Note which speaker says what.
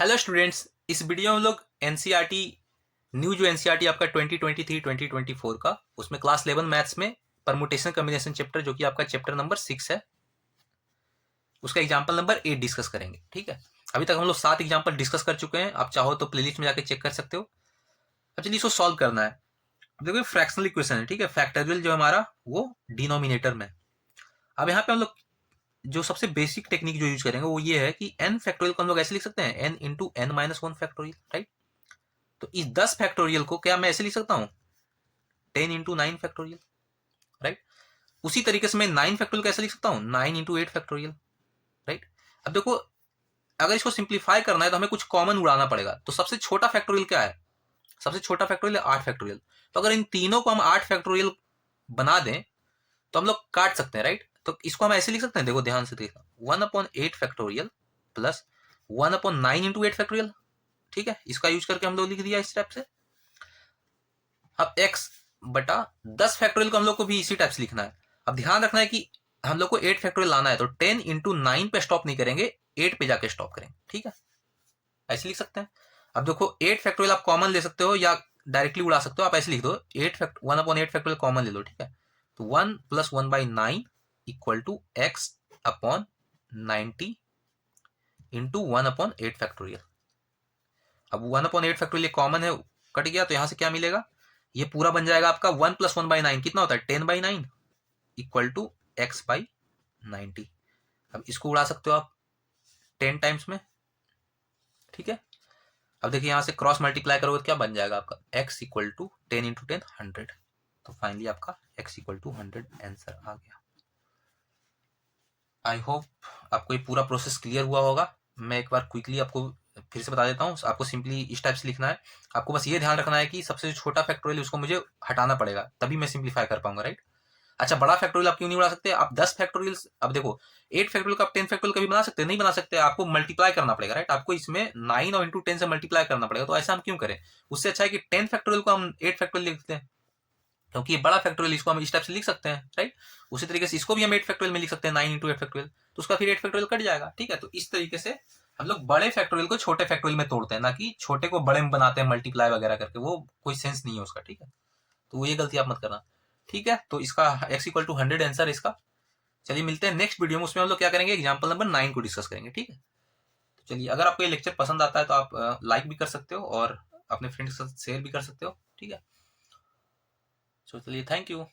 Speaker 1: Hello students, इस video में हम लोग एनसीईआरटी न्यू जो एनसीईआरटी आपका 2023-2024 का उसमें क्लास 11 मैथ्स में परमुटेशन कॉम्बिनेशन चैप्टर जो कि आपका चैप्टर नंबर 6 है उसका एग्जांपल नंबर 8 डिस्कस करेंगे। ठीक है, अभी तक हम लोग 7 एग्जांपल डिस्कस कर चुके हैं। आप चाहो तो प्लेलिस्ट में जाकर चेक कर सकते हो। अब चलिए इसको सॉल्व करना है। अब देखो फ्रैक्शनल इक्वेशन है, ठीक है। फैक्टोरियल जो हमारा वो डिनोमिनेटर में। अब यहाँ पे हम लोग जो सबसे बेसिक टेक्निक जो यूज करेंगे वो ये है कि एन फैक्टोरियल को हम लोग ऐसे लिख सकते हैं, N into N minus one factorial, right. तो इस 10 फैक्टोरियल को क्या मैं ऐसे लिख सकता हूं, 10 इंटू नाइन फैक्टोरियल, राइट। उसी तरीके से मैं 9 फैक्टोरियल कैसे लिख सकता हूं, 9 इंटू एट फैक्टोरियल, राइट। अब देखो अगर इसको सिंप्लीफाई करना है तो हमें कुछ कॉमन उड़ाना पड़ेगा। तो सबसे छोटा फैक्टोरियल क्या है, सबसे छोटा फैक्टोरियल है 8 फैक्टोरियल। तो अगर इन तीनों को हम 8 फैक्टोरियल बना दें तो हम लोग काट सकते हैं, राइट। तो इसको हम ऐसे लिख सकते हैं, देखो ध्यान से देखना, 1/8 factorial plus 1/9 into eight factorial. ठीक है, इसका यूज करके हम लोग लिख दिया इस टाइप से। अब x बटा 10 फैक्टोरियल को हम लोग को भी इसी टाइप से लिखना है। अब ध्यान रखना है कि हम लोग को 8 फैक्टोरियल लाना है तो 10 इंटू नाइन पे स्टॉप नहीं करेंगे, 8 पे जाके स्टॉप करेंगे। ठीक है, ऐसे लिख सकते हैं। अब देखो 8 फैक्टोरियल आप कॉमन ले सकते हो या डायरेक्टली उड़ा सकते हो। आप ऐसे लिख दो 1/8 फैक्टोरियल कॉमन ले लो, ठीक है। तो 1 plus 1/9 equal to X upon 90 into 1/8 factorial. अब 1/8 फैक्टोरियल कॉमन है, कट गया, तो यहां से क्या मिलेगा, ये पूरा बन जाएगा आपका 1 प्लस 1/9 कितना होता है, 10/9 इक्वल टू एक्स बाई 90। अब इसको उड़ा सकते हो आप 10 टाइम्स में, ठीक है। अब देखिए यहां से क्रॉस मल्टीप्लाई करोगे तो क्या बन जाएगा आपका, x इक्वल टू 10 इंटू 10 100। तो फाइनली आपका x इक्वल टू 100 आंसर आ गया। आई होप आपको ये पूरा प्रोसेस क्लियर हुआ होगा। मैं एक बार क्विकली आपको फिर से बता देता हूँ। आपको सिंपली इस टाइप से लिखना है। आपको बस ये ध्यान रखना है कि सबसे जो छोटा फैक्टोरियल उसको मुझे हटाना पड़ेगा, तभी मैं सिंप्लीफाई कर पाऊंगा, राइट। अच्छा, बड़ा फैक्टोरियल आप क्यों नहीं बना सकते, आप 10 फैक्टोरियल, अब देखो 8 फैक्टोरियल का आप 10 फैक्टोरियल कभी बना सकते हैं, नहीं बना सकते। आपको मल्टीप्लाई करना पड़ेगा, राइट। आपको इसमें 9 और इंटू 10 से मल्टीप्लाई करना पड़ेगा। तो ऐसा हम क्यों करें, उससे अच्छा है कि 10 फैक्टोरियल को हम 8 फैक्टोरियल लिखते हैं, क्योंकि ये बड़ा फैक्टोरियल, इसको हम इस टाइप से लिख सकते हैं, राइट। उसी तरीके से इसको भी हम 8 फैक्टोरियल में लिख सकते हैं, 9 इंटू 8 फैक्टोरियल। तो उसका फिर 8 फैक्टोरियल कट जाएगा, ठीक है। तो इस तरीके से हम लोग बड़े फैक्टोरियल को छोटे फैक्टोरियल में तोड़ते हैं, ना कि छोटे को बड़े में बनाते हैं मल्टीप्लाई वगैरह करके, वो कोई सेंस नहीं है उसका, ठीक है। तो वो ये गलती आप मत करना, ठीक है। तो इसका x इक्वल टू 100 आंसर इसका। चलिए मिलते हैं नेक्स्ट वीडियो में, उसमें हम लोग क्या करेंगे, एग्जाम्पल नंबर 9 को डिस्कस करेंगे, ठीक है। तो चलिए, अगर आपको ये लेक्चर पसंद आता है तो आप लाइक भी कर सकते हो और अपने फ्रेंड्स के साथ शेयर भी कर सकते हो, ठीक है। सो चलिए, थैंक यू।